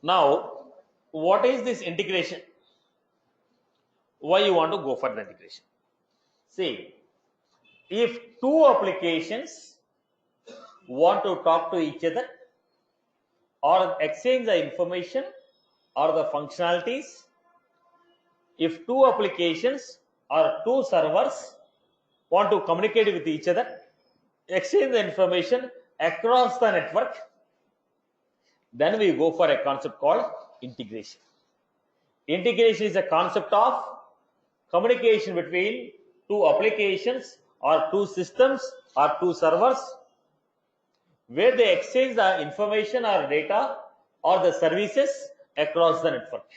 Now, what is this integration? Why you want to go for the integration? See, if two applications want to talk to each other or exchange the information or the functionalities, if two applications or two servers want to communicate with each other, exchange the information across the network, then we go for a concept called integration. Integration is a concept of communication between two applications or two systems or two servers where they exchange the information or data or the services across the network.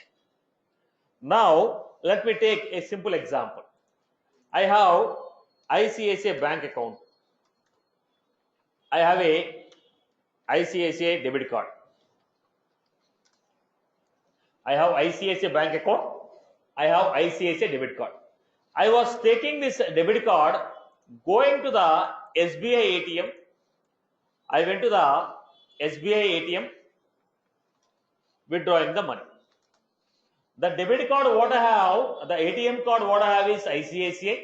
Now, let me take a simple example. I have ICICI bank account. I have a ICICI debit card. I have ICICI bank account. I have ICICI debit card. I was taking this debit card, going to the SBI ATM. I went to the SBI ATM, withdrawing the money. The debit card what I have, the ATM card what I have is ICICI.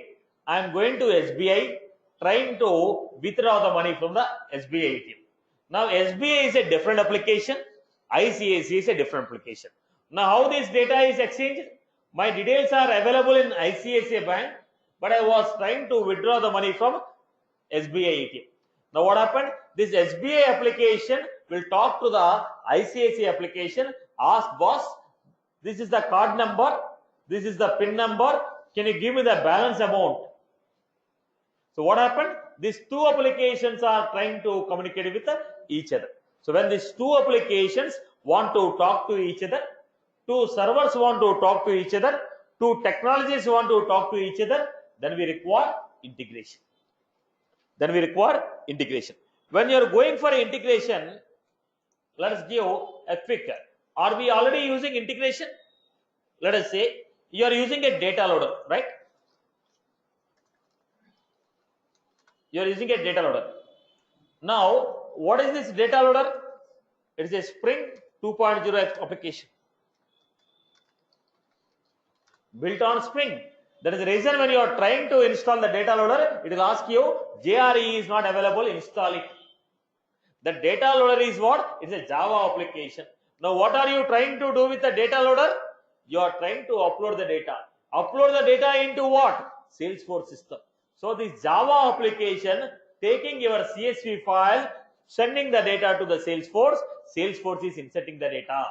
I am going to SBI, trying to withdraw the money from the SBI ATM. Now SBI is a different application, ICICI is a different application. Now how this data is exchanged? My details are available in ICICI bank, but I was trying to withdraw the money from SBI ATM. Now what happened? This SBI application will talk to the ICICI application, ask boss, this is the card number, this is the PIN number, can you give me the balance amount? So what happened? These two applications are trying to communicate with each other. So when these two applications want to talk to each other, two servers want to talk to each other, two technologies want to talk to each other, then we require integration. When you are going for integration, let us give a quick. Are we already using integration? Let us say you are using a data loader, right? You are using a data loader. Now, what is this data loader? It is a Spring 2.0 application built on Spring. That is the reason when you are trying to install the data loader, it will ask you JRE is not available, install it. The data loader is what? It is a Java application. Now what are you trying to do with the data loader? You are trying to upload the data. Upload the data into what? Salesforce system. So this Java application taking your CSV file, sending the data to the Salesforce, Salesforce is inserting the data.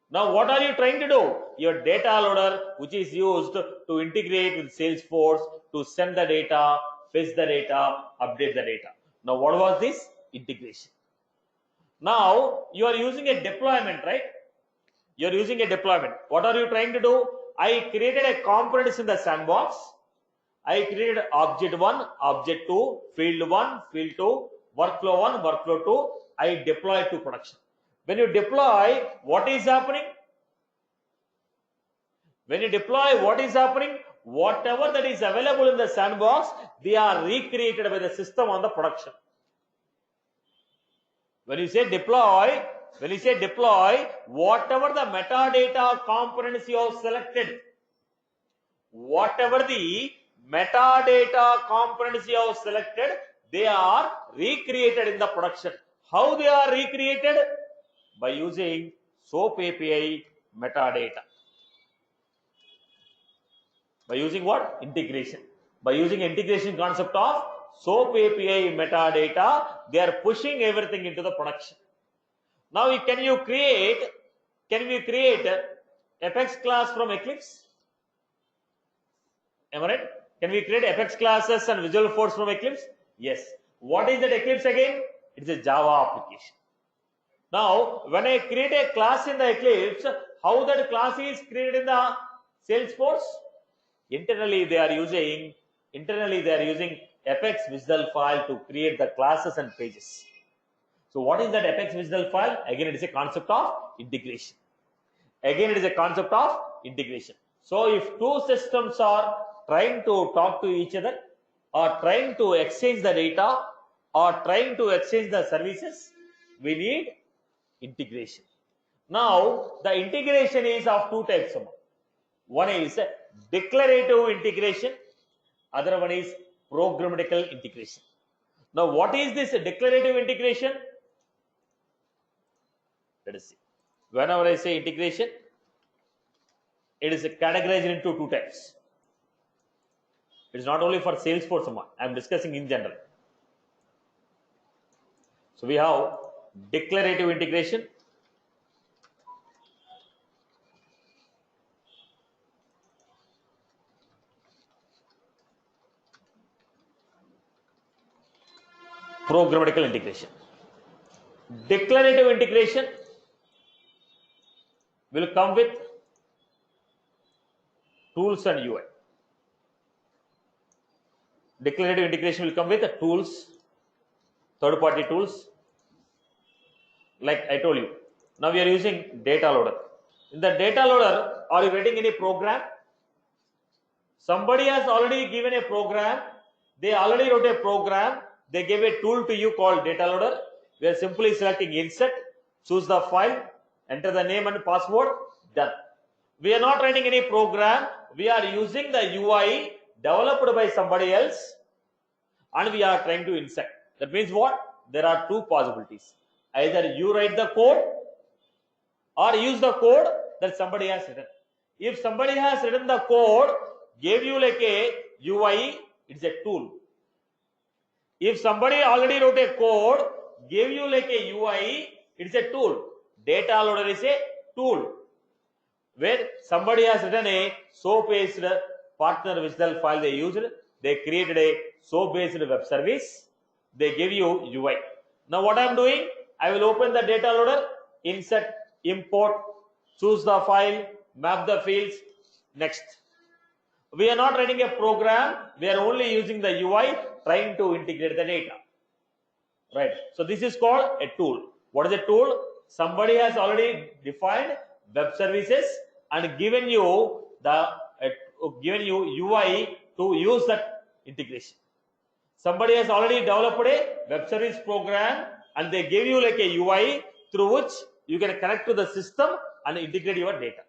Now what are you trying to do? Your data loader, which is used to integrate with Salesforce, to send the data, fetch the data, update the data. Now what was this? Integration. Now you are using a deployment, right? You are using a deployment. What are you trying to do? I created a components in the sandbox. I created object 1, object 2, field 1, field 2, workflow 1, workflow 2. I deploy to production. When you deploy, what is happening? When you deploy, what is happening? Whatever that is available in the sandbox, they are recreated by the system on the production. When you say deploy, whatever the metadata components you have selected, they are recreated in the production. How they are recreated? By using SOAP API metadata. By using what? Integration. By using integration concept of SOAP API metadata, they are pushing everything into the production. Now, can we create Apex class from Eclipse? Am I right? Can we create Apex classes and Visualforce from Eclipse? Yes. What is that Eclipse again? It is a Java application. Now, when I create a class in the Eclipse, how that class is created in the Salesforce? Internally, they are using Apex Visual file to create the classes and pages. So, what is that Apex Visual file? Again, it is a concept of integration. So, if two systems are trying to talk to each other, or trying to exchange the data, or trying to exchange the services, we need integration. Now, the integration is of two types. One is declarative integration, other one is programmatical integration. Now, what is this declarative integration? Let us see. Whenever I say integration, it is categorized into two types. It is not only for Salesforce, I am discussing in general. So we have declarative integration, programmatical integration. Declarative integration will come with tools and UI. Declarative integration will come with the tools, third-party tools. Like I told you, now we are using data loader. In the data loader, are you writing any program? Somebody has already given a program. They already wrote a program. They gave a tool to you called data loader. We are simply selecting insert, choose the file, enter the name and password, done. We are not writing any program. We are using the UI developed by somebody else and we are trying to insert. That means what? There are two possibilities. Either you write the code or use the code that somebody has written. If somebody has written the code, gave you like a UI, it's a tool. If somebody already wrote a code, gave you like a UI, it's a tool. Data loader is a tool. Where somebody has written a SOAP-based partner visual file they used, they created a SOAP-based web service, they give you UI. Now what I am doing, I will open the data loader, insert, import, choose the file, map the fields, next. We are not writing a program, we are only using the UI, trying to integrate the data. Right. So this is called a tool. What is a tool? Somebody has already defined web services and given you the UI to use that integration. Somebody has already developed a web service program and they give you like a UI through which you can connect to the system and integrate your data.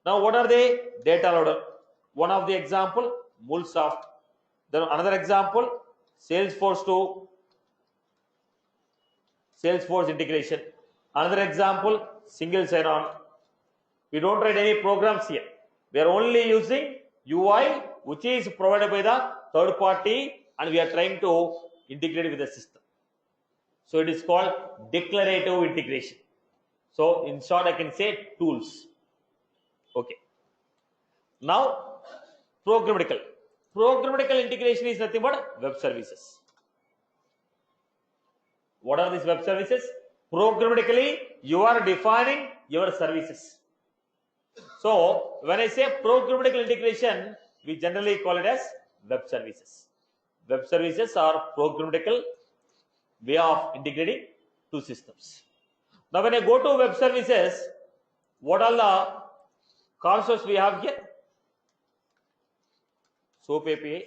Now what are they? Data loader. One of the example, MuleSoft. Then another example, Salesforce to Salesforce integration. Another example, single sign-on. We don't write any programs here. We are only using UI which is provided by the third party and we are trying to integrate with the system. So it is called declarative integration. So in short I can say tools. Okay. Now programmatical. Programmatical integration is nothing but web services. What are these web services? Programmatically, you are defining your services. So, when I say programmatical integration, we generally call it as web services. Web services are programmatical way of integrating two systems. Now, when I go to web services, what are the concepts we have here? SOAP API,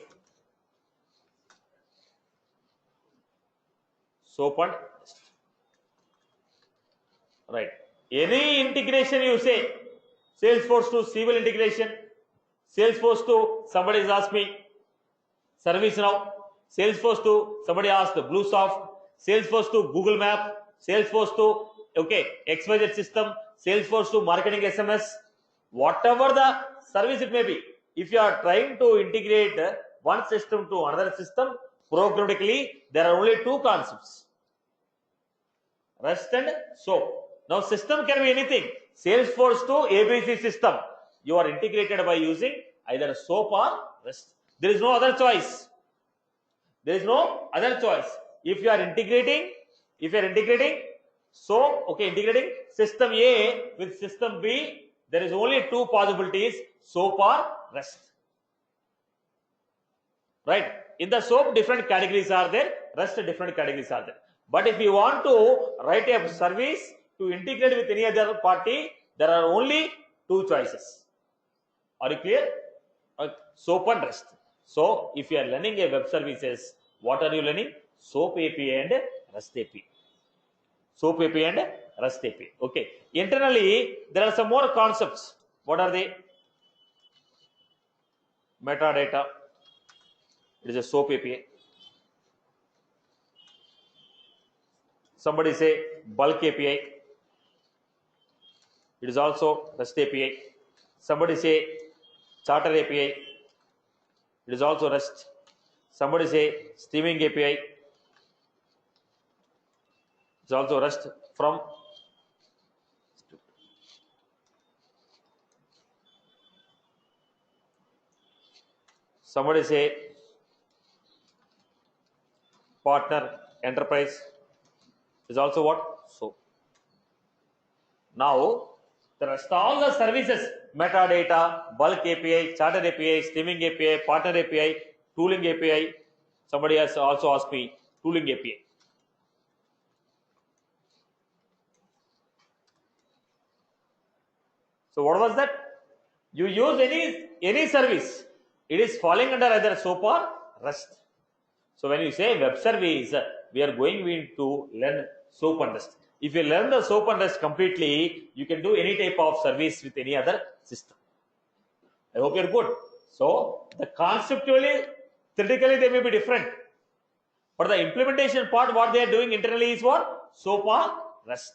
SOAP and right. Any integration you say, Salesforce to Civil integration, Salesforce to somebody has asked me, ServiceNow, Salesforce to somebody asked BlueSoft, Salesforce to Google Map, Salesforce to XYZ system, Salesforce to marketing SMS, whatever the service it may be. If you are trying to integrate one system to another system, programmatically, there are only two concepts, REST and SOAP. Now, system can be anything. Salesforce to ABC system. You are integrated by using either SOAP or REST. There is no other choice. There is no other choice. If you are integrating, integrating system A with system B, there is only two possibilities, SOAP or REST. Right? In the SOAP, different categories are there, REST different categories are there. But if you want to write a service to integrate with any other party, there are only two choices. Are you clear? SOAP and REST. So, if you are learning a web services, what are you learning? SOAP API and REST API. SOAP API and REST API. Okay. Internally, there are some more concepts. What are they? Metadata. It is a SOAP API. Somebody say bulk API. It is also REST API. Somebody say charter API. It is also REST. Somebody say streaming API. It's also REST from. Somebody say partner enterprise is also what? So now the rest all the services, metadata, bulk API, charter API, streaming API, partner API, tooling API. Somebody has also asked me tooling API. So what was that? You use any service, it is falling under either SOAP or REST. So when you say web service, we are going to learn SOAP and REST. If you learn the SOAP and REST completely, you can do any type of service with any other system. I hope you're good. So the conceptually, theoretically they may be different, but the implementation part, what they are doing internally is what? SOAP or REST.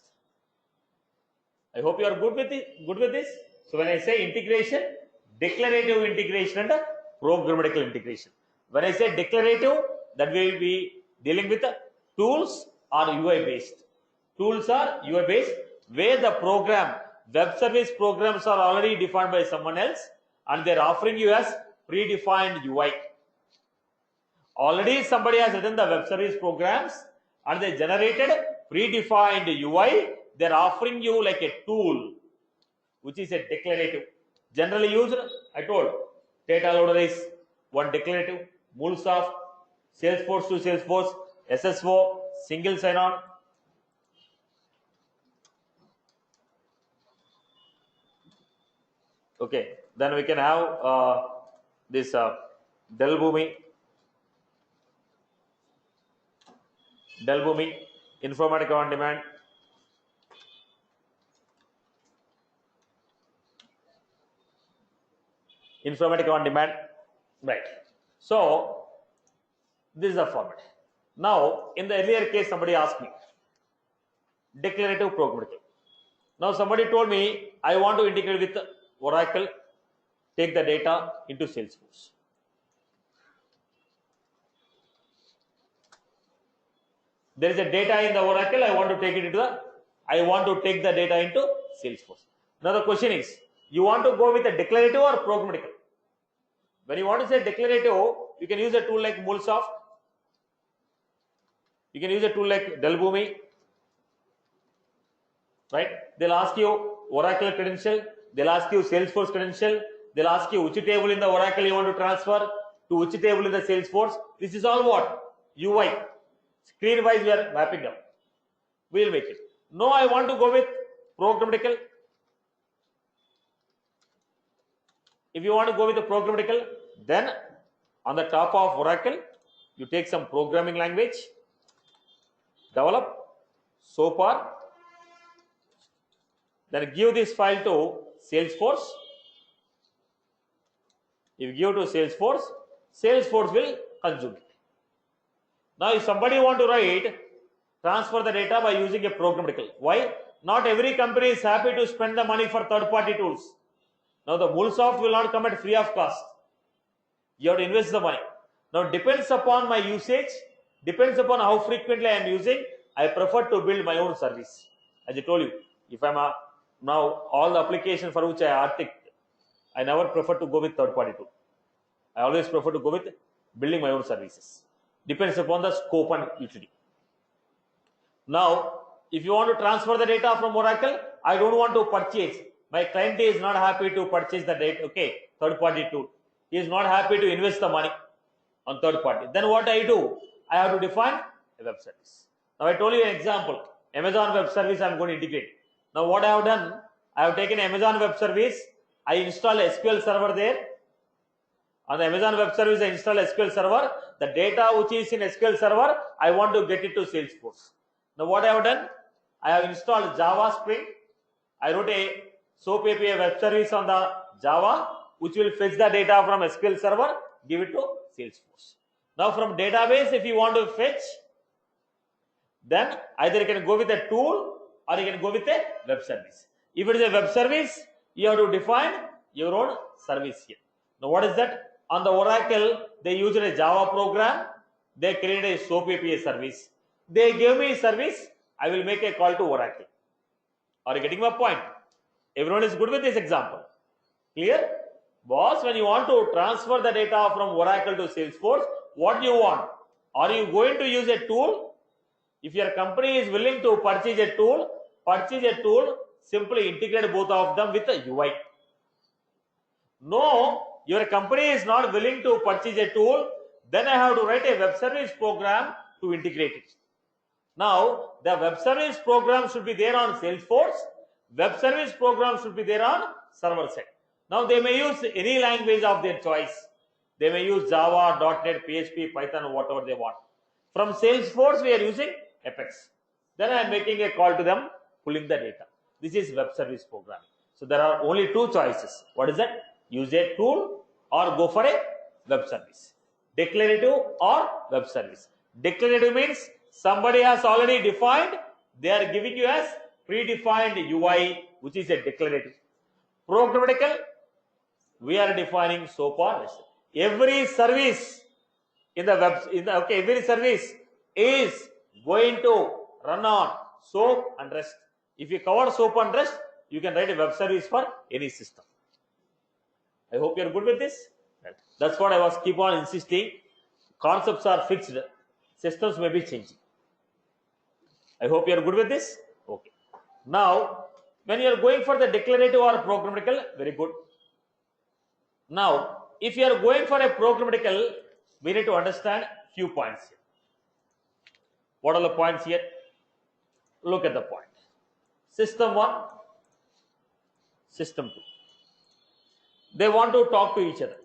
I hope you are good with this. So when I say integration, declarative integration and programmatical integration. When I say declarative, that we will be dealing with tools or UI based. Tools are UI based, where the program, web service programs are already defined by someone else and they are offering you as predefined UI. Already somebody has written the web service programs and they generated predefined UI. They are offering you like a tool, which is a declarative. Generally used, I told, data loader is one declarative, MuleSoft, Salesforce to Salesforce, SSO, single sign-on. Okay, then we can have this Delboomi, Informatica on Demand. Informatica on Demand, right? So this is the format. Now in the earlier case, somebody asked me declarative programmatic. Now somebody told me I want to integrate with Oracle, take the data into Salesforce. There is a data in the Oracle. I want to take the data into Salesforce. Now the question is, you want to go with a declarative or programmatic? When you want to say declarative, you can use a tool like MuleSoft. You can use a tool like Delboomi. Right? They'll ask you Oracle credential. They'll ask you Salesforce credential. They'll ask you which table in the Oracle you want to transfer to which table in the Salesforce. This is all what? UI. Screen wise we are mapping up. We'll make it. No, I want to go with programmatical. If you want to go with the programmatical, then on the top of Oracle, you take some programming language, develop, SOAP, then give this file to Salesforce. If you give to Salesforce, Salesforce will consume it. Now, if somebody want to transfer the data by using a programmatical. Why? Not every company is happy to spend the money for third-party tools. Now, the MuleSoft will not come at free of cost. You have to invest the money. Now, depends upon my usage, depends upon how frequently I am using. I prefer to build my own service. As I told you, if I'm now all the applications for which I architect, I never prefer to go with third-party tool. I always prefer to go with building my own services. Depends upon the scope and utility. Now, if you want to transfer the data from Oracle, I don't want to purchase. My client is not happy to purchase the data. Okay, third-party tool. He is not happy to invest the money on third party. Then what I do? I have to define a web service. Now I told you an example. Amazon Web Service I am going to integrate. Now what I have done? I have taken Amazon Web Service. I install SQL Server there. On the Amazon Web Service, I install SQL Server. The data which is in SQL Server, I want to get it to Salesforce. Now what I have done? I have installed Java Spring. I wrote a SOAP API web service on the Java, which will fetch the data from SQL Server, give it to Salesforce. Now from database, if you want to fetch, then either you can go with a tool or you can go with a web service. If it is a web service, you have to define your own service here. Now what is that? On the Oracle, they used a Java program. They created a SOAP API service. They gave me a service. I will make a call to Oracle. Are you getting my point? Everyone is good with this example. Clear? Boss, when you want to transfer the data from Oracle to Salesforce, what do you want? Are you going to use a tool? If your company is willing to purchase a tool, simply integrate both of them with a UI. No, your company is not willing to purchase a tool, then I have to write a web service program to integrate it. Now, the web service program should be there on Salesforce. Web service program should be there on server side. Now, they may use any language of their choice. They may use Java, .NET, PHP, Python, whatever they want. From Salesforce, we are using Apex. Then I am making a call to them, pulling the data. This is web service programming. So, there are only two choices. What is that? Use a tool or go for a web service. Declarative or web service. Declarative means somebody has already defined, they are giving you as predefined UI, which is a declarative. Programmatical, we are defining SOAP or REST. Every service in the web, every service is going to run on SOAP and REST. If you cover SOAP and REST, you can write a web service for any system. I hope you are good with this. Right. That's what I was keep on insisting. Concepts are fixed. Systems may be changing. I hope you are good with this. Okay. Now, when you are going for the declarative or programmatical, very good. Now, if you are going for a programmatical, we need to understand few points here. What are the points here? Look at the point. System 1, System 2. They want to talk to each other.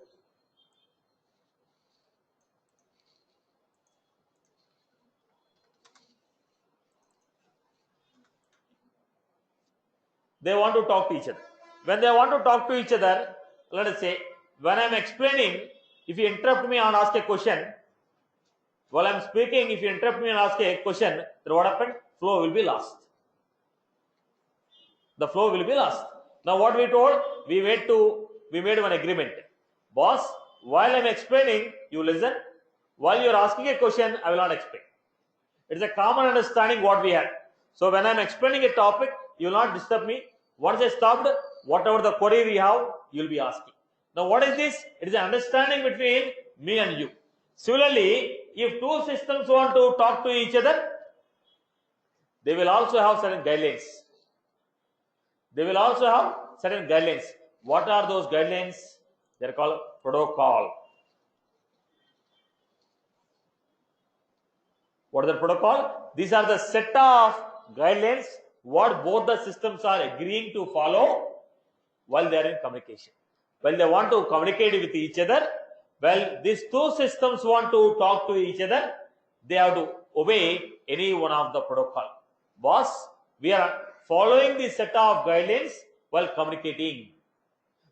They want to talk to each other. When they want to talk to each other, let us say, when I am explaining, if you interrupt me and ask a question, while I am speaking, if you interrupt me and ask a question, then what happened? Flow will be lost. The flow will be lost. Now what we told? We made one agreement. Boss, while I am explaining, you listen. While you are asking a question, I will not explain. It is a common understanding what we had. So when I am explaining a topic, you will not disturb me. Once I stopped, whatever the query we have, you will be asking. Now what is this? It is an understanding between me and you. Similarly, if two systems want to talk to each other, they will also have certain guidelines. What are those guidelines? They are called protocol. What is the protocol? These are the set of guidelines what both the systems are agreeing to follow while they are in communication. When they want to communicate with each other, well, these two systems want to talk to each other, they have to obey any one of the protocol. Boss, we are following the set of guidelines while communicating.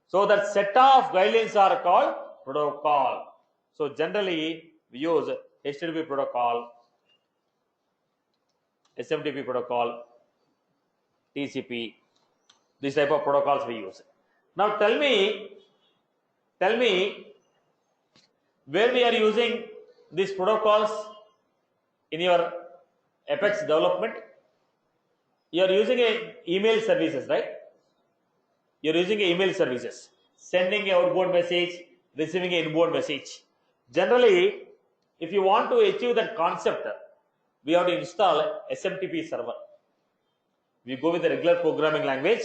So that set of guidelines are called protocol. So generally we use HTTP protocol, SMTP protocol, TCP, this type of protocols we use. Now tell me where we are using these protocols in your Apex development. You are using email services, right? You are using email services, sending an outbound message, receiving an inbound message. Generally, if you want to achieve that concept, we have to install SMTP server. We go with the regular programming language,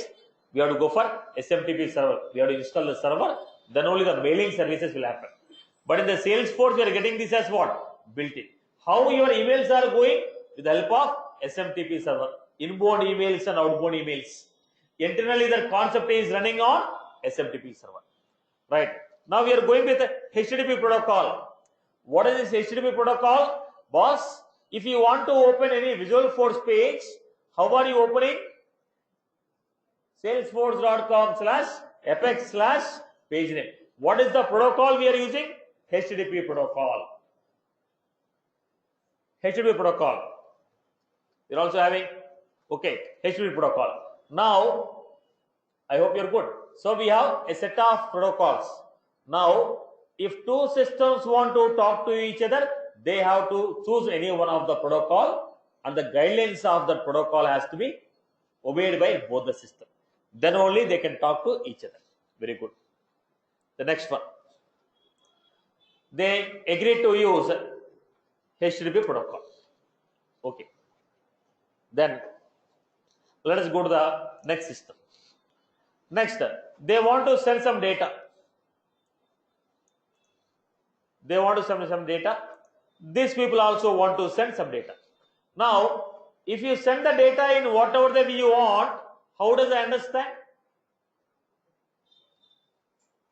we have to go for SMTP server. We have to install the server, then only the mailing services will happen. But in the Salesforce, we are getting this as what? Built in. How your emails are going? With the help of SMTP server. Inbound emails and outbound emails. Internally, the concept is running on SMTP server. Right. Now we are going with HTTP protocol. What is this HTTP protocol? Boss, if you want to open any Visual Force page, How are you opening? Salesforce.com/apex/page name. What is the protocol we are using? HTTP protocol. HTTP protocol. You're also having, okay, HTTP protocol. Now, I hope you're good. So we have a set of protocols. Now, if two systems want to talk to each other, they have to choose any one of the protocol, and the guidelines of that protocol has to be obeyed by both the system. Then only they can talk to each other. Very good. The next one. They agreed to use HTTP protocol. Okay. Then let us go to the next system. Next, they want to send some data. They want to send some data. These people also want to send some data. Now, if you send the data in whatever the way you want, how does I understand?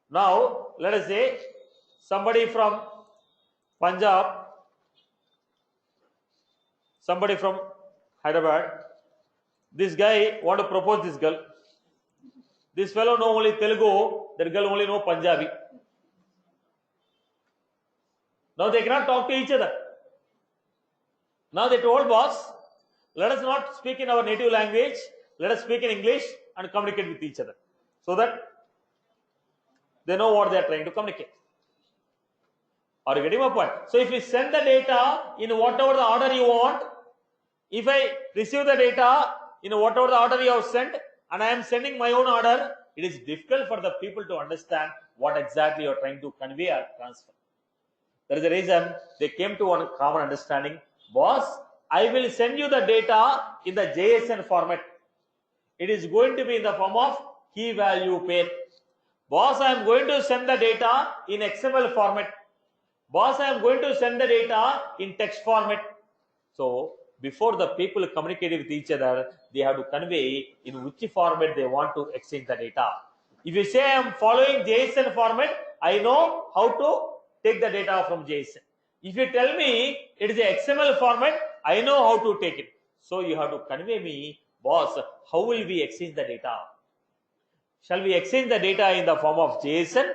Now, let us say somebody from Punjab, somebody from Hyderabad. This guy want to propose this girl. This fellow know only Telugu, that girl only know Punjabi. Now they cannot talk to each other. Now they told boss, let us not speak in our native language, let us speak in English and communicate with each other, so that they know what they are trying to communicate. Are you getting my point? So if you send the data in whatever the order you want, if I receive the data in whatever the order you have sent, and I am sending my own order, it is difficult for the people to understand what exactly you are trying to convey or transfer. That is the reason they came to one common understanding. Boss, I will send you the data in the JSON format. It is going to be in the form of key value pair. Boss, I am going to send the data in XML format. Boss, I am going to send the data in text format. So, before the people communicate with each other, they have to convey in which format they want to exchange the data. If you say I am following JSON format, I know how to take the data from JSON. If you tell me it is a XML format, I know how to take it. So you have to convey me, boss, how will we exchange the data? Shall we exchange the data in the form of JSON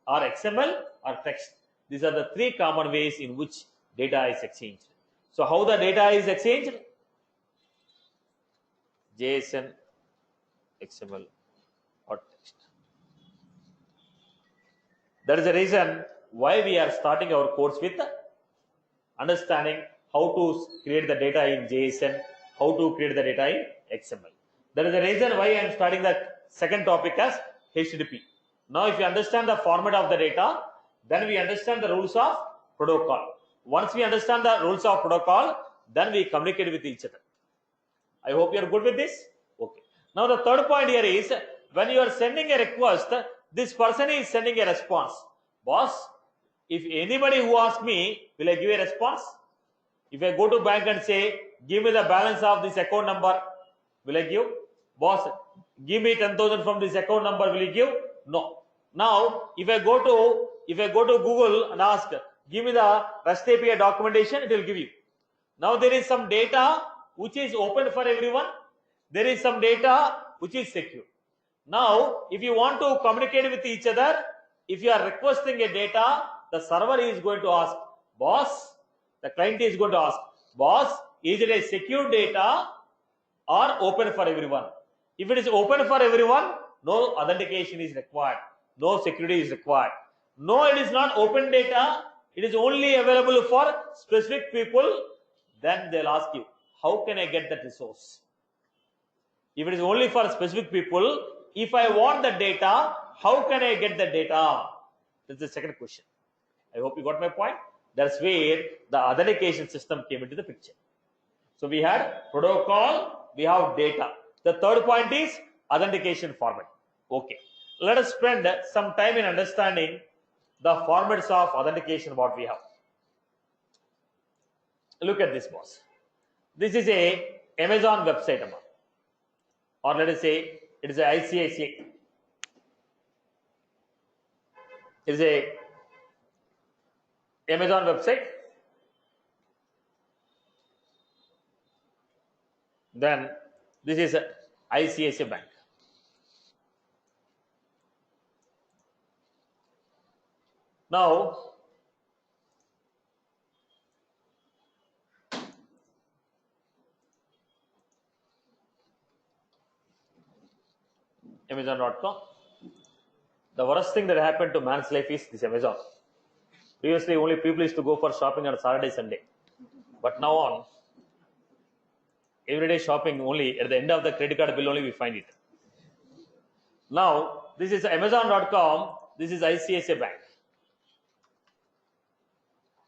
or XML or text? These are the three common ways in which data is exchanged. So how the data is exchanged? JSON, XML or text. That is the reason why we are starting our course with understanding how to create the data in JSON, how to create the data in XML. That is the reason why I am starting the second topic as HTTP. Now, if you understand the format of the data, then we understand the rules of protocol. Once we understand the rules of protocol, then we communicate with each other. I hope you are good with this. Okay. Now, the third point here is when you are sending a request, this person is sending a response. Boss, if anybody who asks me, will I give a response? If I go to bank and say, give me the balance of this account number, will I give? Boss, give me 10,000 from this account number, will you give? No. Now, if I go to Google and ask, give me the REST API documentation, it will give you. Now there is some data which is open for everyone. There is some data which is secure. Now, if you want to communicate with each other, if you are requesting a data, the server is going to ask, boss, the client is going to ask, boss, is it a secure data or open for everyone? If it is open for everyone, no authentication is required, no security is required. No, it is not open data, it is only available for specific people, then they'll ask you, how can I get that resource? If it is only for specific people, if I want the data, how can I get the data? That's the second question. I hope you got my point. That's where the authentication system came into the picture. So we had protocol, we have data. The third point is authentication format. Okay. Let us spend some time in understanding the formats of authentication what we have. Look at this, boss. This is a Amazon website, or let us say it is a ICICI. It is a Amazon website. Then This is ICICI Bank. Now, Amazon.com. The worst thing that happened to man's life is this Amazon. Previously, only people used to go for shopping on Saturday, Sunday. But now on, everyday shopping only, at the end of the credit card bill only we find it. Now, this is Amazon.com, this is ICICI Bank.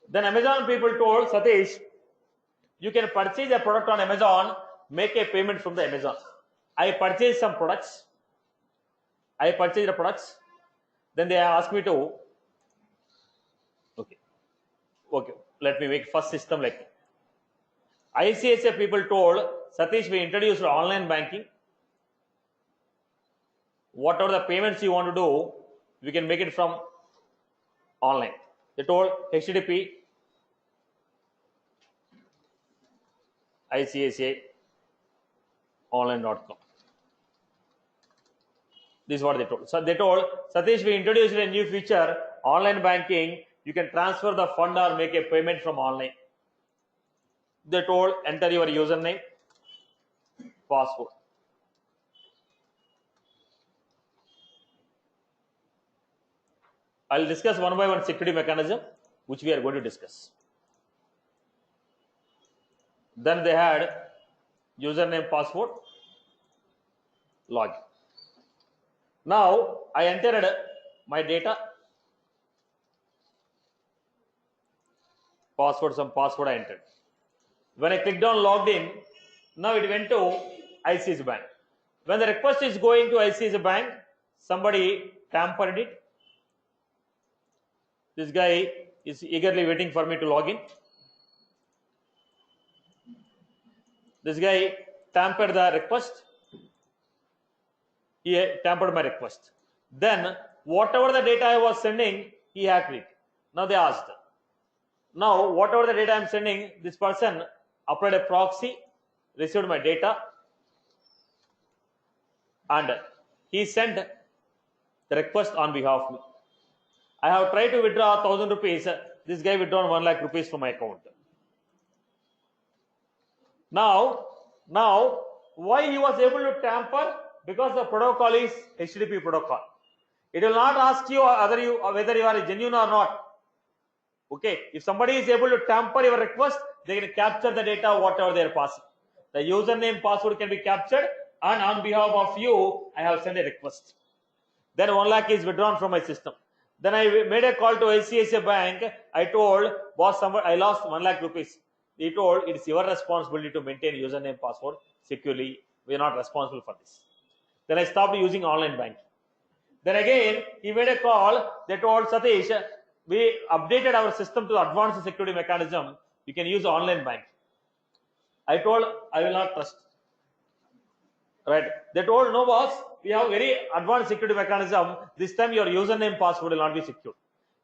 Then Amazon people told Satish, you can purchase a product on Amazon, make a payment from the Amazon. I purchased some products. I purchased the products. Then they asked me to, okay, let me make first system like ICICI people told Satish, we introduced online banking. Whatever the payments you want to do, we can make it from online. They told HTTP ICICI online.com. This is what they told. So they told Satish, we introduced a new feature, online banking. You can transfer the fund or make a payment from online. They told enter your username, password. I'll discuss one by one security mechanism, which we are going to discuss. Then they had username, password, login. Now I entered my data, some password I entered. When I clicked on logged in, now it went to ICICI Bank. When the request is going to ICICI Bank, somebody tampered it. This guy is eagerly waiting for me to log in. This guy tampered the request. He tampered my request. Then whatever the data I was sending, he hacked it. Now they asked, now whatever the data I am sending, this person applied a proxy, received my data, and he sent the request on behalf of me. I have tried to withdraw 1,000 rupees. This guy withdrawn 1 lakh rupees from my account. Now, why he was able to tamper? Because the protocol is HTTP protocol. It will not ask you whether you are genuine or not. Okay, if somebody is able to tamper your request, they can capture the data whatever they are passing. The username, password can be captured, and on behalf of you, I have sent a request. Then 1 lakh is withdrawn from my system. Then I made a call to ICICI Bank. I told boss, I lost 1 lakh rupees. He told it's your responsibility to maintain username, password securely. We are not responsible for this. Then I stopped using online banking. Then again, he made a call. They told Satish, we updated our system to advanced security mechanism. You can use online banking. I told I will not trust. Right? They told no boss, we have very advanced security mechanism. This time your username, password will not be secured.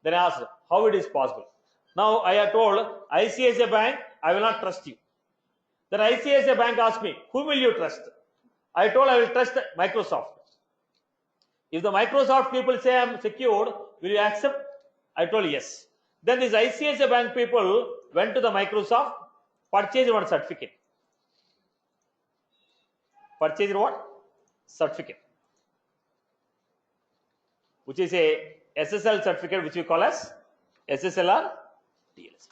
Then I asked how it is possible. Now I have told ICICI Bank, I will not trust you. Then ICICI Bank asked me, whom will you trust? I told I will trust Microsoft. If the Microsoft people say I am secured, will you accept? I told yes. Then these ICICI Bank people went to the Microsoft, purchased one certificate. Purchased what? Certificate. Which is a SSL certificate, which we call as SSL or TLS.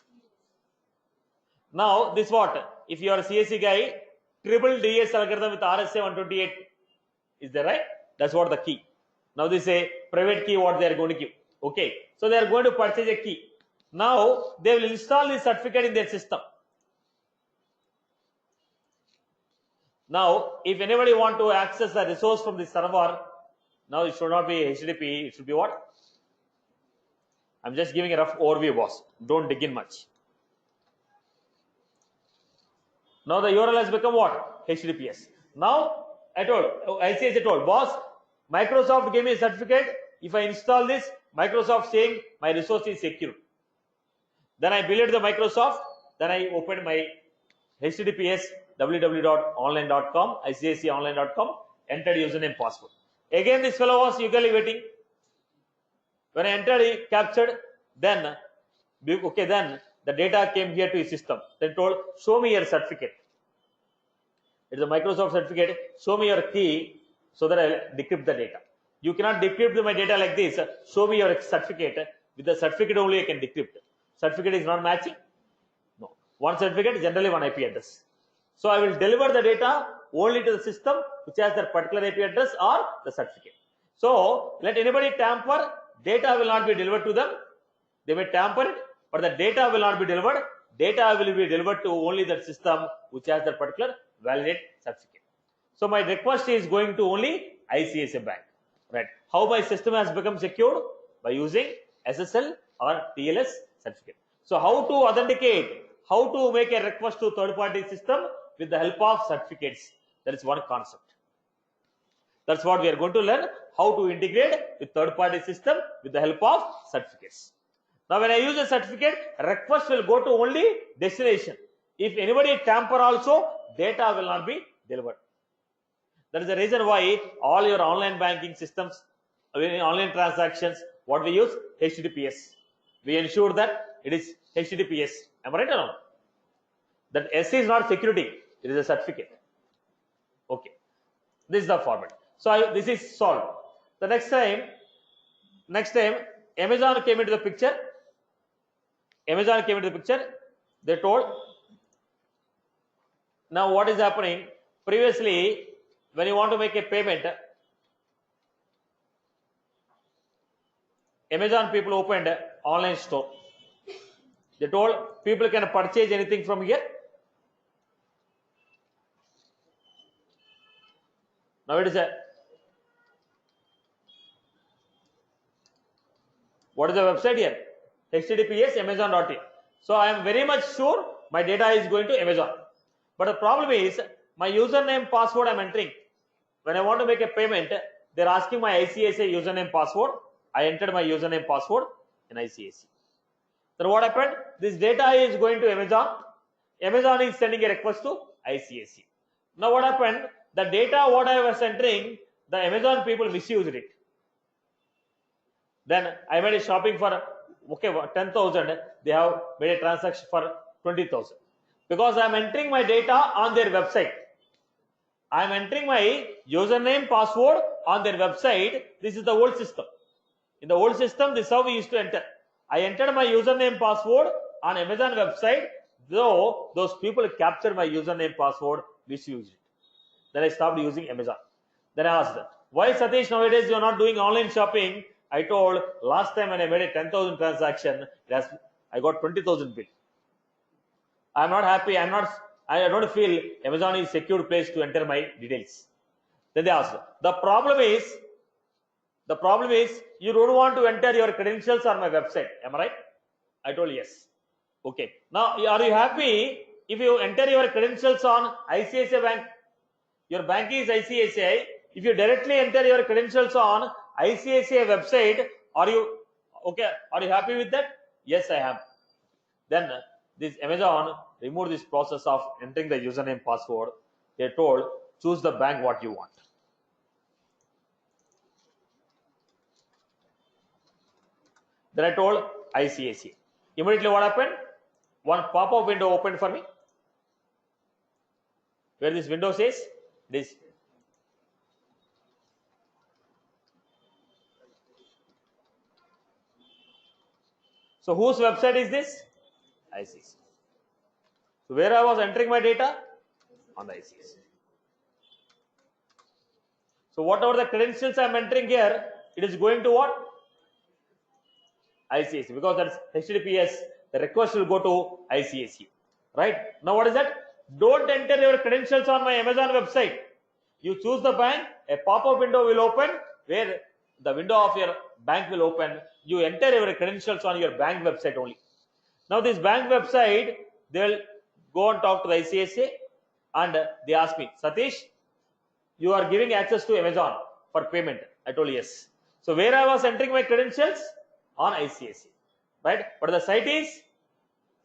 Now this what? If you are a CSE guy, triple DS algorithm with RSA 128, is there, right? That's what the key. Now this is a private key what they are going to give. Okay, so they are going to purchase a key. Now they will install this certificate in their system. Now if anybody want to access the resource from the server, now it should not be HTTP, it should be what? I'm just giving a rough overview, boss. Don't dig in much. Now the URL has become what? HTTPS. Now I told boss, Microsoft gave me a certificate. If I install this, Microsoft saying my resource is secure. Then I billed the Microsoft. Then I opened my HTTPS www.online.com, iccionline.com, entered username password. Again this fellow was eagerly waiting. When I entered, he captured, then okay, then the data came here to his system. Then told, show me your certificate. It's a Microsoft certificate. Show me your key so that I'll decrypt the data. You cannot decrypt my data like this. Show me your certificate. With the certificate only I can decrypt. Certificate is not matching. No. One certificate, generally one IP address. So I will deliver the data only to the system which has that particular IP address or the certificate. So let anybody tamper, data will not be delivered to them. They may tamper it, but the data will not be delivered. Data will be delivered to only that system which has that particular valid certificate. So my request is going to only ICICI Bank. Right? How my system has become secured? By using SSL or TLS certificate. So how to authenticate? How to make a request to third-party system with the help of certificates? That is one concept. That's what we are going to learn, how to integrate with third-party system with the help of certificates. Now when I use a certificate, request will go to only destination. If anybody tamper also, data will not be delivered. That is the reason why all your online banking systems, online transactions, what we use? HTTPS. We ensure that it is HTTPS. Am I right or no? That S is not security, it is a certificate. Okay. This is the format. So this is solved. The next time Amazon came into the picture. Amazon came into the picture. They told, now what is happening? Previously, when you want to make a payment, Amazon people opened an online store. They told people can purchase anything from here. Now it is what is the website here? HTTPS Amazon.in. So I am very much sure my data is going to Amazon. But the problem is my username password I am entering. When I want to make a payment, they are asking my ICICI username password. I entered my username password in ICICI. Then what happened? This data is going to Amazon. Amazon is sending a request to ICICI. Now what happened? The data what I was entering, the Amazon people misused it. Then I made a shopping for 10,000. They have made a transaction for 20,000. Because I am entering my data on their website. I am entering my username password on their website. This is the old system. In the old system, this is how we used to enter. I entered my username password on Amazon website, though those people captured my username password, misused it. Then I stopped using Amazon. Then I asked them, why Satish nowadays you are not doing online shopping? I told, last time when I made a 10,000 transaction, I got 20,000 bill. I am not happy. I don't feel Amazon is a secure place to enter my details. Then they asked, the problem is you don't want to enter your credentials on my website. Am I right? I told yes. Okay. Now, are you happy if you enter your credentials on ICICI Bank? Your bank is ICICI. If you directly enter your credentials on ICICI website, are you okay? Are you happy with that? Yes, I am. Then this Amazon removed this process of entering the username password. They told, choose the bank what you want. Then I told ICICI. Immediately what happened? One pop-up window opened for me. Where this window says this. So whose website is this? ICICI. So where I was entering my data? On the ICICI. So whatever the credentials I am entering here, it is going to what? ICICI, because that's HTTPS. The request will go to ICICI. Right? Now what is that? Don't enter your credentials on my Amazon website. You choose the bank, a pop-up window will open where the window of your bank will open. You enter your credentials on your bank website only. Now this bank website, they will go and talk to the ICICI and they ask me, Satish, you are giving access to Amazon for payment. I told yes. So where I was entering my credentials? On ICICI. Right? But the site is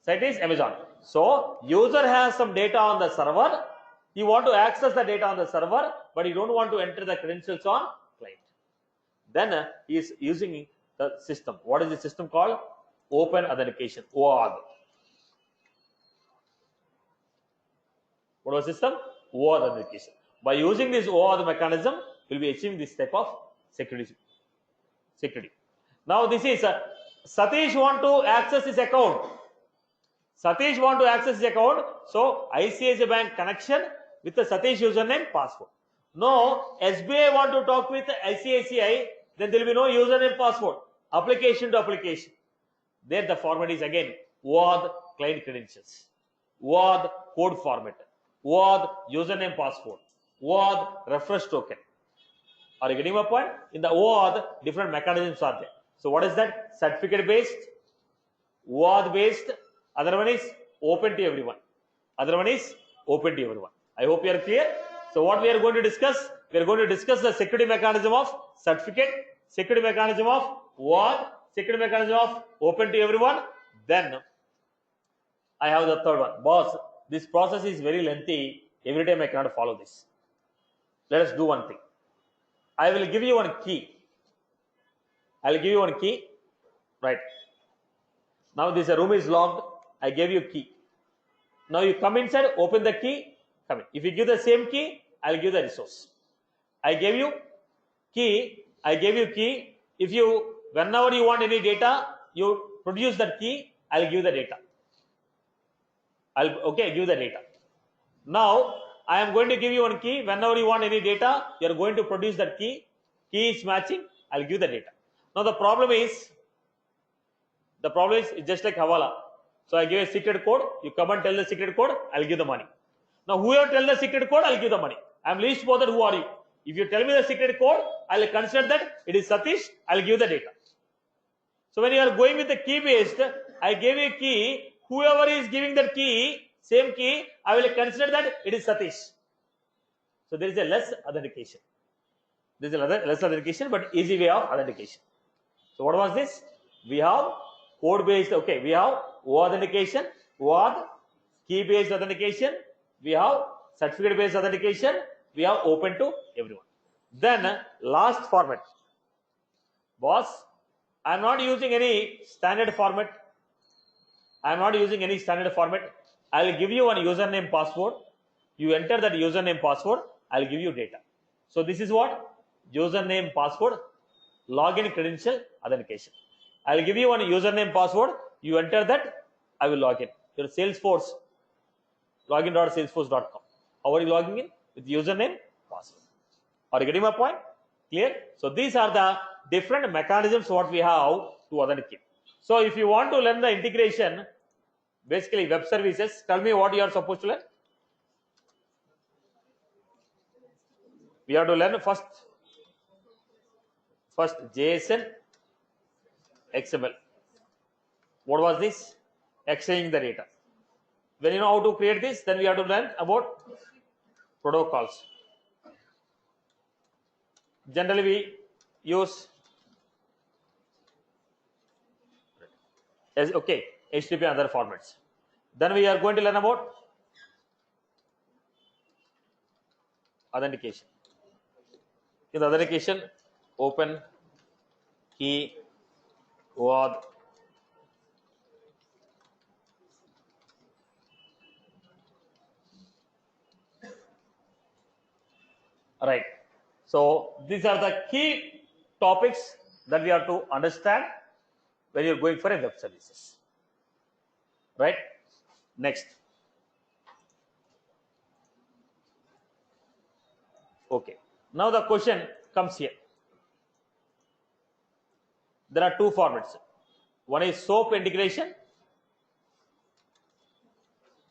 Amazon. So user has some data on the server You want to access the data on the server, but you don't want to enter the credentials on client. Then he is using the system. What is the system called? Open authentication, OAuth. What was the system? OAuth authentication. By using this OAuth mechanism, we'll be achieving this type of security. Now this is Satish want to access his account. Satish want to access his account. So ICICI Bank connection with the Satish username password. No, SBI want to talk with ICICI, then there will be no username password. Application to application. There the format is again OAuth client credentials, OAuth code format, OAuth username password, OAuth refresh token. Are you getting my point? In the OAuth, different mechanisms are there. So what is that? Certificate based, OAuth based. Other one is open to everyone. Other one is open to everyone. I hope you are clear. So what we are going to discuss? We are going to discuss the security mechanism of certificate, security mechanism of OAuth, security mechanism of open to everyone. Then I have the third one. Boss, this process is very lengthy. Every time I cannot follow this. Let us do one thing. I will give you one key. I will give you one key. Right. Now this room is locked. I gave you key. Now you come inside, open the key, come in. If you give the same key, I'll give the resource. I gave you key. If you, whenever you want any data, you produce that key, I'll give the data. Give the data. Now I am going to give you one key. Whenever you want any data, you are going to produce that key. Key is matching, I'll give the data. Now the problem is just like Hawala. So I give a secret code, you come and tell the secret code, I'll give the money. Now whoever tell the secret code, I'll give the money. I'm least bothered who are you. If you tell me the secret code, I'll consider that it is Satish, I'll give the data. So when you are going with the key based, I gave a key, whoever is giving that key, same key, I will consider that it is Satish. So there is a less authentication. There is a less authentication, but easy way of authentication. So what was this? We have code based, we have authentication, OAuth, key based authentication, we have certificate based authentication, we have open to everyone. Then last format. Boss, I am not using any standard format. I will give you one username password. You enter that username password, I will give you data. So this is what? Username password, login credential authentication. I will give you one username password. You enter that, I will log in. Your Salesforce, login.salesforce.com. How are you logging in? With username, password. Are you getting my point? Clear? So these are the different mechanisms what we have to authenticate. So if you want to learn the integration, basically web services, tell me what you are supposed to learn. We have to learn first JSON, XML. What was this? Exchanging the data. When you know how to create this, then we have to learn about protocols. Generally, we use HTTP and other formats. Then we are going to learn about authentication. In the authentication, open, key, OAuth. Right. So these are the key topics that we have to understand when you're going for a web services. Right. Next. Okay. Now the question comes here. There are two formats. One is SOAP integration.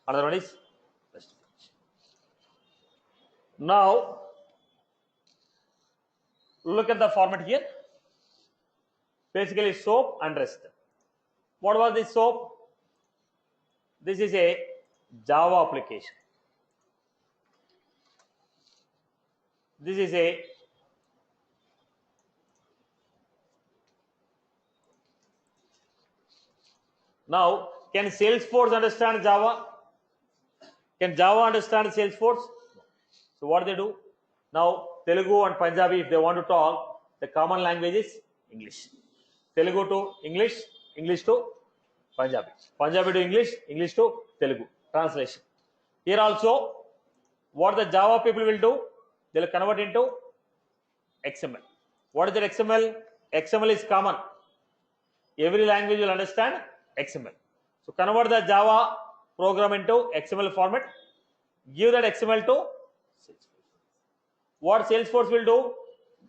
Another one is REST. Now look at the format here. Basically SOAP and REST. What was this SOAP? This is a Java application. This is a now, can Salesforce understand Java? Can Java understand Salesforce? No. So what they do? Now Telugu and Punjabi, if they want to talk, the common language is English. Telugu to English, English to Punjabi. Punjabi to English, English to Telugu. Translation. Here also, what the Java people will do, they will convert into XML. What is that XML? XML is common. Every language will understand XML. So convert the Java program into XML format. Give that XML to Salesforce. What Salesforce will do?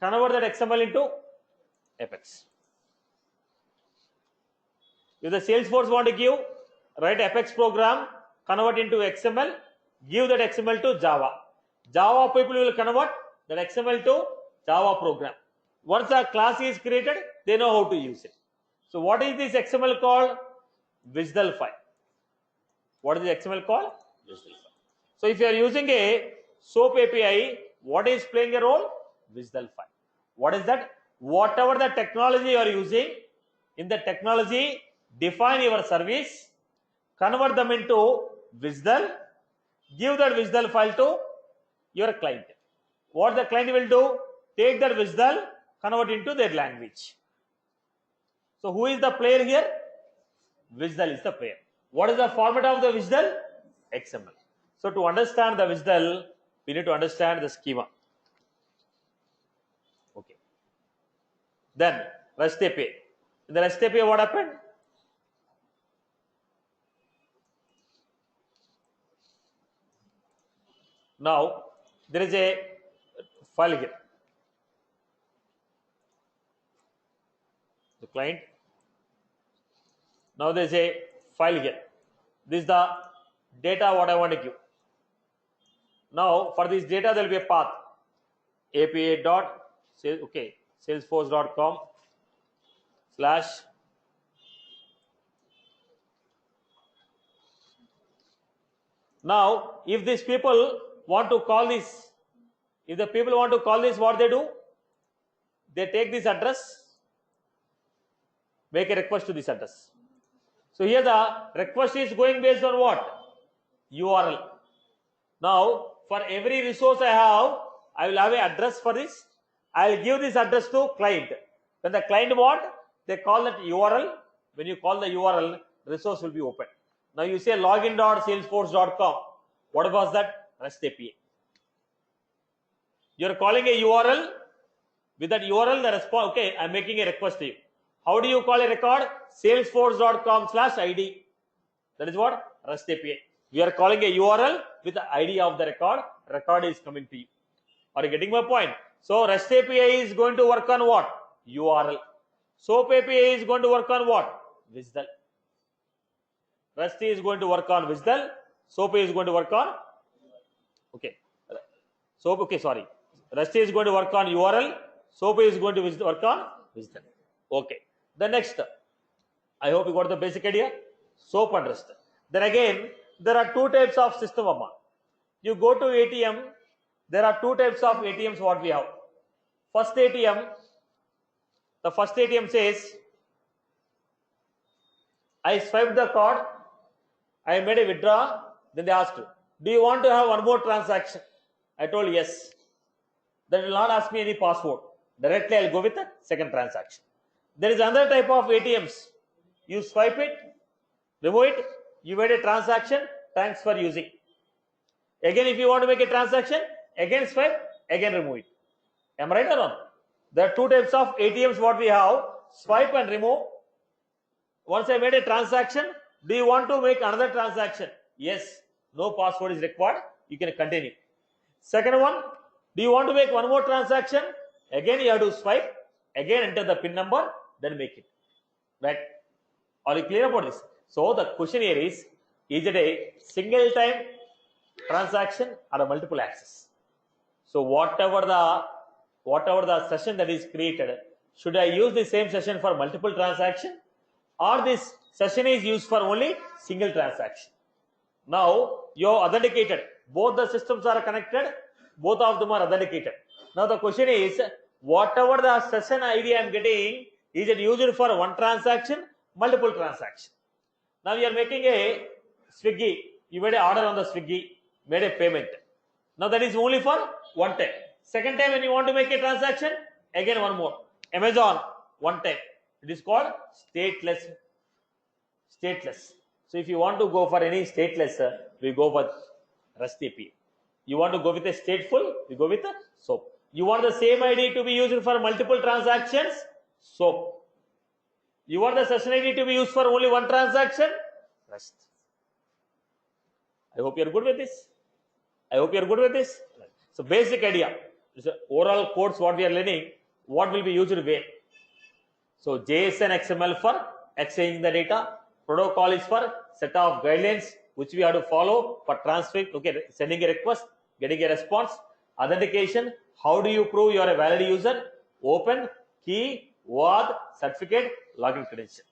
Convert that XML into Apex. If the Salesforce want to give, write Apex program, convert into XML, give that XML to Java. Java people will convert that XML to Java program. Once a class is created, they know how to use it. So what is this XML called? WSDL file. What is the XML called? WSDL file. So if you are using a SOAP API, what is playing a role? WSDL file. What is that? Whatever the technology you are using, in the technology, define your service, convert them into WSDL, give that WSDL file to your client. What the client will do? Take that WSDL, convert into their language. So who is the player here? WSDL is the player. What is the format of the WSDL? XML. So to understand the WSDL, we need to understand the schema. Okay. Then REST API. In the REST API, what happened? Now there is a file here. The client. Now there is a file here. This is the data what I want to give. Now for this data there will be a path. API dot salesforce.com / now if these people want to call this, if the people want to call this, what they do? They take this address, make a request to this address. So here the request is going based on what? URL. Now for every resource I will have an address for this. I will give this address to client. When the client want, they call that URL. When you call the URL, resource will be open. Now you say login.salesforce.com. What was that? REST API. You are calling a URL. With that URL, the response, okay, I am making a request to you. How do you call a record? Salesforce.com / ID. That is what? REST API. We are calling a URL with the ID of the record. Record is coming to you. Are you getting my point? So REST API is going to work on what? URL. SOAP API is going to work on what? WSDL. REST is going to work on WSDL. SOAP is going to work on, okay. SOAP, okay, sorry. REST is going to work on URL. SOAP is going to work on WSDL. Okay. The next, I hope you got the basic idea. SOAP and REST. Then again, there are two types of system. You go to ATM, there are two types of ATMs what we have. First ATM, the first ATM says, I swiped the card, I made a withdrawal, then they asked, do you want to have one more transaction? I told yes. They will not ask me any password. Directly I will go with the second transaction. There is another type of ATMs. You swipe it, remove it, you made a transaction, thanks for using. Again, if you want to make a transaction, again swipe, again remove it. Am I right or wrong? There are two types of ATMs what we have, swipe and remove. Once I made a transaction, do you want to make another transaction? Yes, no password is required, you can continue. Second one, do you want to make one more transaction? Again you have to swipe, again enter the PIN number, then make it. Right? Are you clear about this? So the question here is it a single time transaction or a multiple access? So whatever the session that is created, should I use the same session for multiple transaction, or this session is used for only single transaction? Now you are authenticated. Both the systems are connected. Both of them are authenticated. Now the question is, whatever the session ID I am getting, is it used for one transaction, multiple transaction? Now you are making a Swiggy. You made an order on the Swiggy, made a payment. Now that is only for one time. Second time when you want to make a transaction, again one more. Amazon, one time. It is called stateless. Stateless. So if you want to go for any stateless, we go for REST API. You want to go with a stateful, you go with a SOAP. You want the same ID to be used for multiple transactions, SOAP. You want the session ID to be used for only one transaction, REST. I hope you are good with this. I hope you are good with this. So basic idea. This is overall codes what we are learning. What will be used where? So JSON XML for exchanging the data. Protocol is for set of guidelines which we have to follow for transferring. Okay, sending a request, getting a response. Authentication. How do you prove you are a valid user? Open, key, word, certificate, login credential.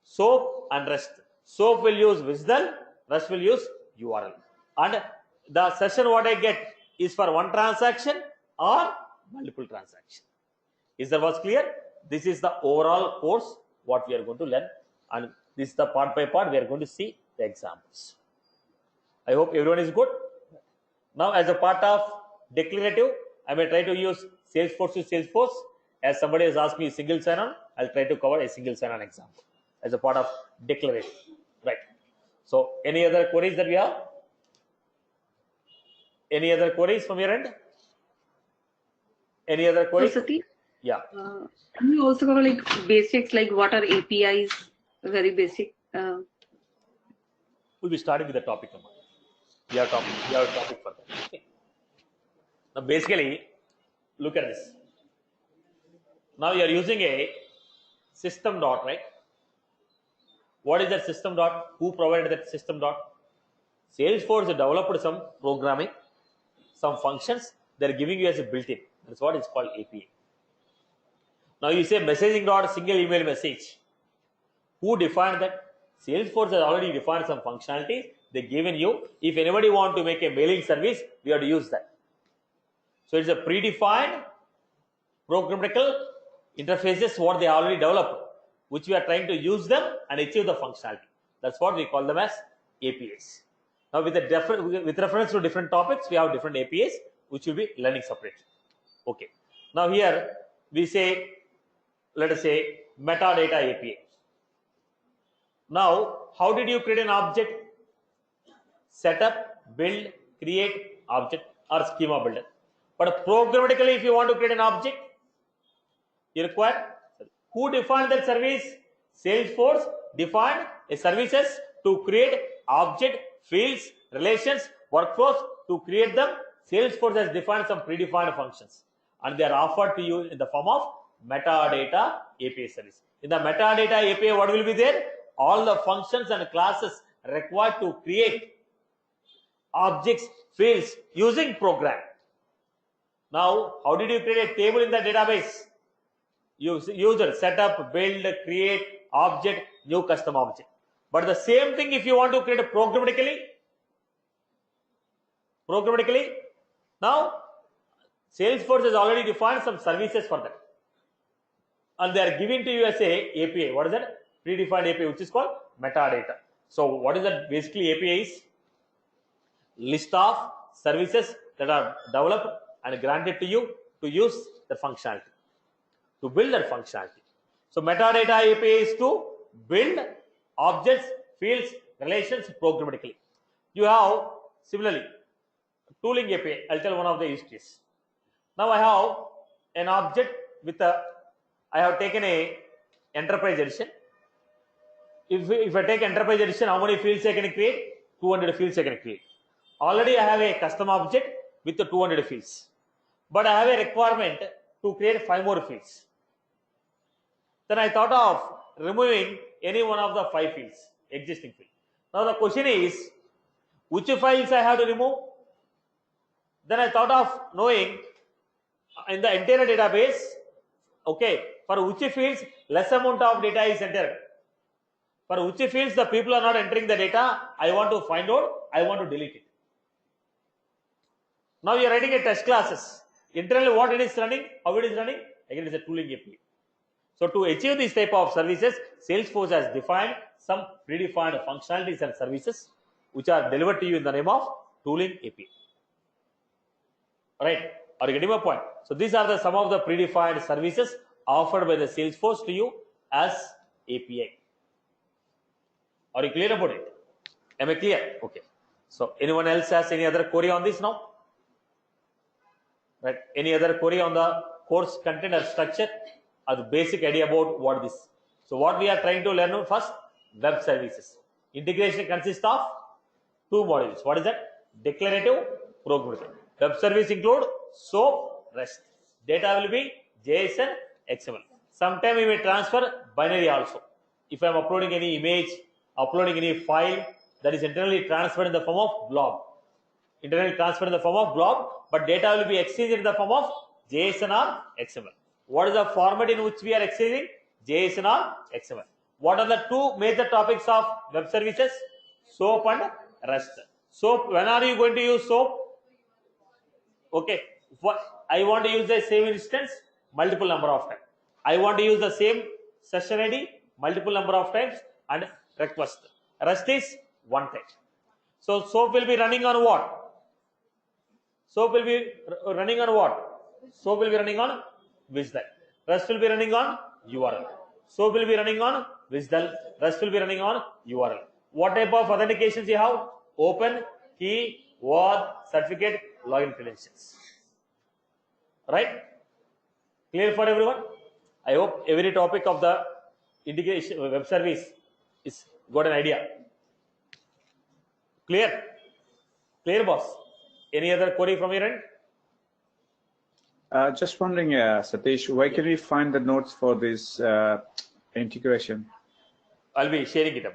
SOAP and REST. SOAP will use WSDL. REST will use URL. And the session what I get is for one transaction or multiple transactions. Is that was clear? This is the overall course what we are going to learn, and this is the part by part we are going to see the examples. I hope everyone is good. Now as a part of declarative, I may try to use Salesforce to Salesforce. As somebody has asked me single sign-on, I'll try to cover a single sign-on example as a part of declarative. Right. So any other queries that we have? Any other queries from your end? Any other queries? So Satish, yeah. Can you also cover like basics, like what are APIs? Very basic. We'll be starting with the topic number. We have a topic for that. Okay. Now basically, look at this. Now you are using a system dot, right? What is that system dot? Who provided that system dot? Salesforce developed some programming, some functions they are giving you as a built-in. That's what is called API. Now you say messaging dot single email message. Who defined that? Salesforce has already defined some functionality they given you. If anybody want to make a mailing service, we have to use that. So it's a predefined programmatical interfaces what they already developed, which we are trying to use them and achieve the functionality. That's what we call them as APIs. Now with reference to different topics, we have different APIs which will be learning separately. Okay. Now here we say, let us say metadata API. Now how did you create an object? Setup, build, create object or schema builder. But programmatically, if you want to create an object, you require, who defined that service? Salesforce defined a services to create object, fields, relations, workflows. To create them, Salesforce has defined some predefined functions, and they are offered to you in the form of metadata API service. In the metadata API, what will be there? All the functions and classes required to create objects, fields using program. Now, how did you create a table in the database? User setup, build, create, object, new custom object. But the same thing if you want to create a programmatically. Now Salesforce has already defined some services for that, and they are giving to you as a API. What is that? Predefined API, which is called metadata. So what is that? Basically API is list of services that are developed and granted to you to use the functionality, to build that functionality. So metadata API is to build objects, fields, relations programmatically. You have similarly tooling API. I'll tell one of the use case. Now I have an object with a, I have taken a enterprise edition. If I take enterprise edition, how many fields I can create? 200 fields I can create. Already I have a custom object with the 200 fields, but I have a requirement to create 5 more fields. Then I thought of removing any one of the 5 fields, existing field. Now the question is, which files I have to remove? Then I thought of knowing in the entire database, okay, for which fields less amount of data is entered. For which fields the people are not entering the data, I want to find out, I want to delete it. Now you are writing a test classes. Internally what it is running, how it is running? Again, it is a tooling API. So to achieve this type of services, Salesforce has defined some predefined functionalities and services which are delivered to you in the name of tooling API. Right? Are you getting my point? So these are the some of the predefined services offered by the Salesforce to you as API. Are you clear about it? Am I clear? Okay. So anyone else has any other query on this now? Right? Any other query on the course content or structure or the basic idea about what this? So what we are trying to learn first, web services. Integration consists of two modules. What is that? Declarative, programmatic. Web service include SOAP, REST. Data will be JSON, XML. Sometime we may transfer binary also. If I am uploading any image, uploading any file, that is internally transferred in the form of blob. Internally transferred in the form of blob, but data will be exchanged in the form of JSON or XML. What is the format in which we are exchanging? JSON or XML. What are the two major topics of web services? SOAP and REST. SOAP, when are you going to use SOAP? Okay, I want to use the same instance multiple number of times. I want to use the same session ID multiple number of times and request. REST is one time. So SOAP will be running on what? SOAP will be running on what? SOAP will be running on WSDL. REST will be running on URL. SOAP will be running on WSDL. REST will be running on URL. What type of authentications you have? Open, key, word, certificate, login credentials. Right? Clear for everyone? I hope every topic of the integration web service is got an idea. Clear? Clear, boss? Any other query from your end? Just wondering, Satish, where can we find the notes for this integration? I'll be sharing it.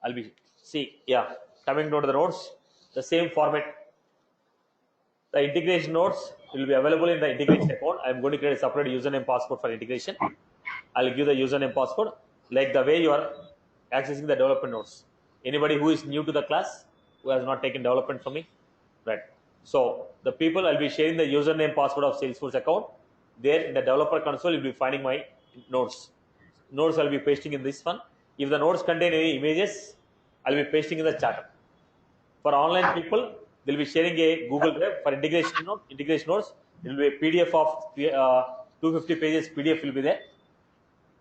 I'll be coming to the notes, the same format. The integration notes will be available in the integration account. I'm going to create a separate username password for integration. I'll give the username password like the way you are accessing the development notes. Anybody who is new to the class, who has not taken development from me, right? So the people, I'll be sharing the username password of Salesforce account. There in the developer console, you'll be finding my notes. Notes I'll be pasting in this one. If the notes contain any images, I'll be pasting in the chat. For online people, they'll be sharing a Google Drive for integration notes. It will be a PDF of 250 pages PDF will be there.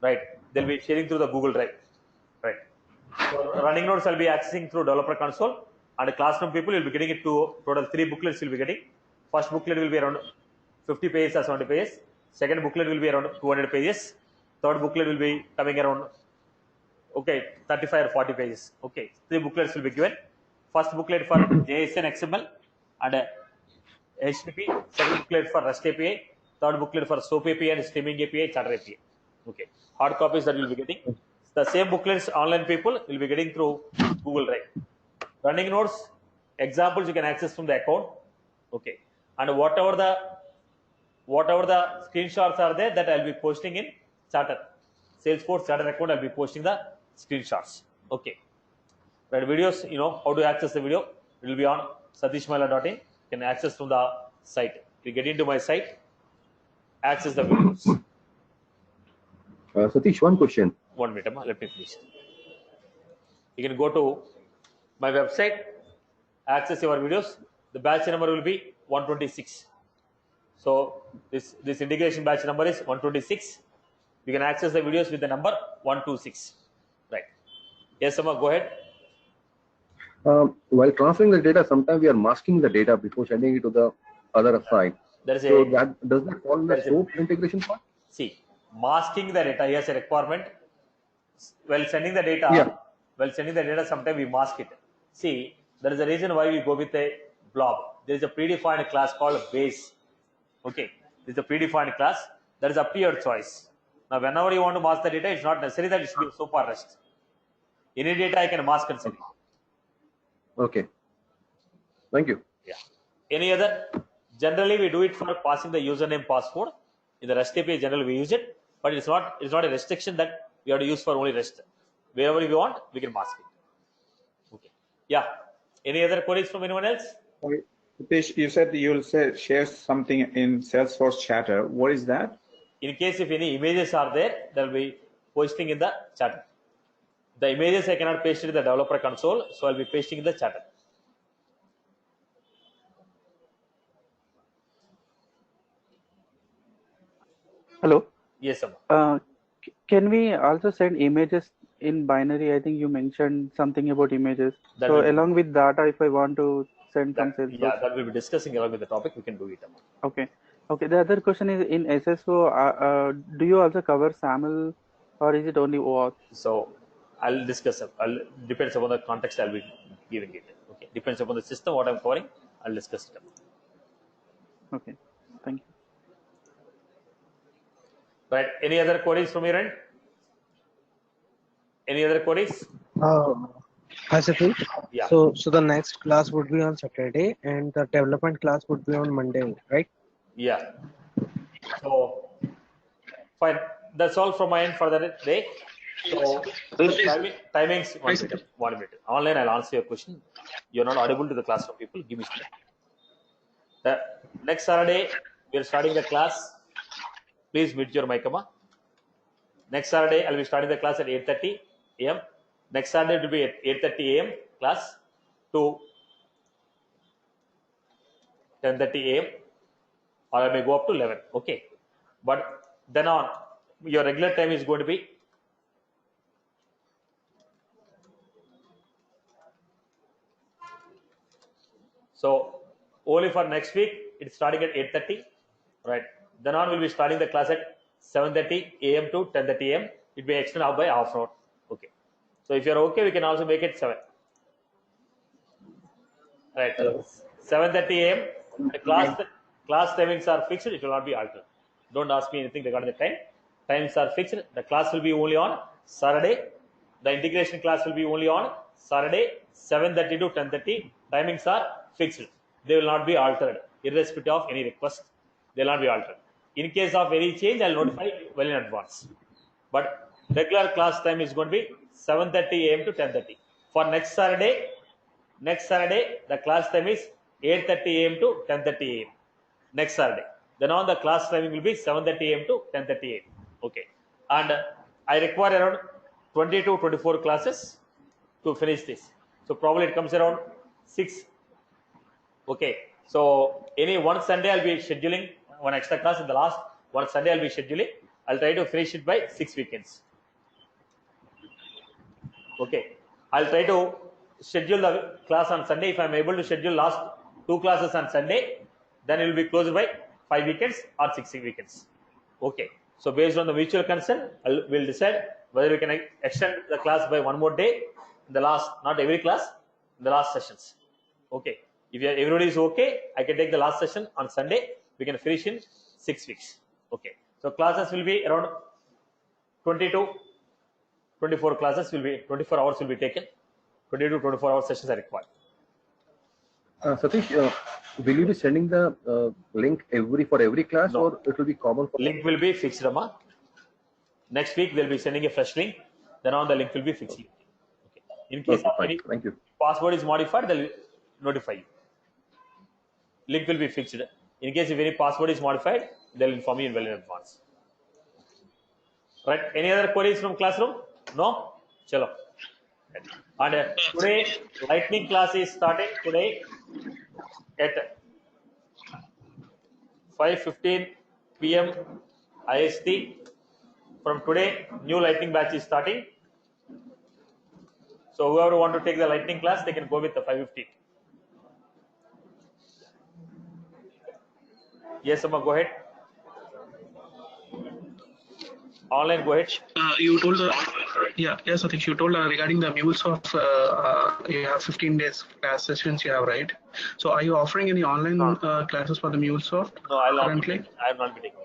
Right. They'll be sharing through the Google Drive. Right. So running notes I'll be accessing through developer console, and classroom people will be getting it to total 3 booklets will be getting. First booklet will be around 50 pages or 70 pages. Second booklet will be around 200 pages. Third booklet will be coming around 35 or 40 pages. Okay, 3 booklets will be given. First booklet for JSON XML and HTTP. Second booklet for REST API. Third booklet for SOAP API and Streaming API, Chatter API. Okay, hard copies that will be getting. The same booklets online people will be getting through Google Drive. Running notes, examples you can access from the account. Okay, and whatever the screenshots are there, that I'll be posting in Chatter. Salesforce Chatter account, I'll be posting the screenshots. Okay. Right, videos, you know how to access the video. It will be on satishmaila.in. You can access from the site. You get into my site, access the videos. Satish, one question. 1 minute, let me finish. You can go to my website, access your videos. The batch number will be 126. So this integration batch number is 126. You can access the videos with the number 126. Right. Yes, Amma, go ahead. While transferring the data, sometimes we are masking the data before sending it to the other side. There is so does that fall in the SOAP integration part? See, masking the data, here's a requirement. While sending the data, sometimes we mask it. See, there is a reason why we go with a blob. There is a predefined class called base. Okay, this is a predefined class. That is up to your choice. Now, whenever you want to mask the data, it's not necessary that it should be SOAP or REST. Any data I can mask and send. Okay. Thank you. Yeah. Any other? Generally, we do it for passing the username password. In the REST API, generally we use it, but it's not a restriction that we have to use for only REST. Wherever we want, we can mask it. Okay. Yeah. Any other queries from anyone else? Okay. Satish, you said you'll share something in Salesforce Chatter. What is that? In case if any images are there, they'll be posting in the Chatter. The images I cannot paste it in the developer console, so I'll be pasting in the Chatter. Hello. Yes, Amma. Can we also send images in binary? I think you mentioned something about images. That So will be- along with data, if I want to send some That, Salesforce. yeah, that we'll be discussing along with the topic. We can do it, Amma. Okay. Okay. The other question is in SSO, do you also cover SAML or is it only OAuth? So I'll discuss. Depends upon the context. I'll be giving it. Okay. Depends upon the system. What I'm covering, I'll discuss it. Okay. Thank you. Right. Any other queries from your end? Any other queries? Hi, Satish. Yeah. So the next class would be on Saturday, and the development class would be on Monday, right? Yeah. So fine. That's all from my end for the day. So timings. 1 minute. Online, I'll answer your question. You're not audible to the classroom people. Give me a minute. The next Saturday, we are starting the class. Please mute your mic, Amma. Next Saturday, I'll be starting the class at 8:30 a.m. Next Saturday, it will be at 8:30 a.m. class to 10:30 a.m. or I may go up to 11. Okay. But then on, your regular time is going to be so only for next week, it's starting at 8:30. Right. Then on, we'll be starting the class at 7:30 a.m. to 10:30 a.m. It may extend out by half an hour. Okay. So if you're okay, we can also make it 7. Right. 7:30 a.m. The class timings are fixed. It will not be altered. Don't ask me anything regarding the time. Times are fixed. The class will be only on Saturday. The integration class will be only on Saturday, 7:30 to 10:30. Timings are fixed. They will not be altered, irrespective of any request. They will not be altered. In case of any change, I'll notify well in advance. But regular class time is going to be 7:30 a.m. to 10:30. For next Saturday, the class time is 8:30 a.m. to 10:30 a.m. Next Saturday. Then on the class timing will be 7:30 a.m. to 10:30 a.m. Okay. And I require around 20 to 24 classes to finish this. So probably it comes around 6. Okay. So any one Sunday I'll be scheduling one extra class in the last one Sunday I'll be scheduling. I'll try to finish it by 6 weekends. Okay. I'll try to schedule the class on Sunday. If I'm able to schedule last 2 classes on Sunday, then it will be closed by 5 weekends or 6 weekends. Okay. So based on the mutual consent, we'll decide whether we can extend the class by one more day in the last, not every class, in the last sessions. Okay. If everybody is okay, I can take the last session on Sunday. We can finish in 6 weeks. Okay. So classes will be around 20 to 24 classes will be 24 hours will be taken. 20 to 24 hour sessions are required. Satish, will you be sending the link for every class, No. or it will be common for? Link will be fixed, Rama. Next week they'll be sending a fresh link. Then on the link will be fixed. Okay. In case Okay, of fine. any Thank you. password is modified, they'll notify you. Link will be fixed. In case if any password is modified, they'll inform you well in advance. Right? Any other queries from classroom? No? Chalo. And today, lightning class is starting today at 5:15 p.m. IST. From today, new lightning batch is starting. So whoever want to take the lightning class, they can go with the 5:15. Yes, Amma, go ahead. Online, go ahead. You told Satish, you told regarding the MuleSoft, you have 15 days class sessions you have, right? So are you offering any online classes for the MuleSoft No, I'll not. currently? I have not been taking.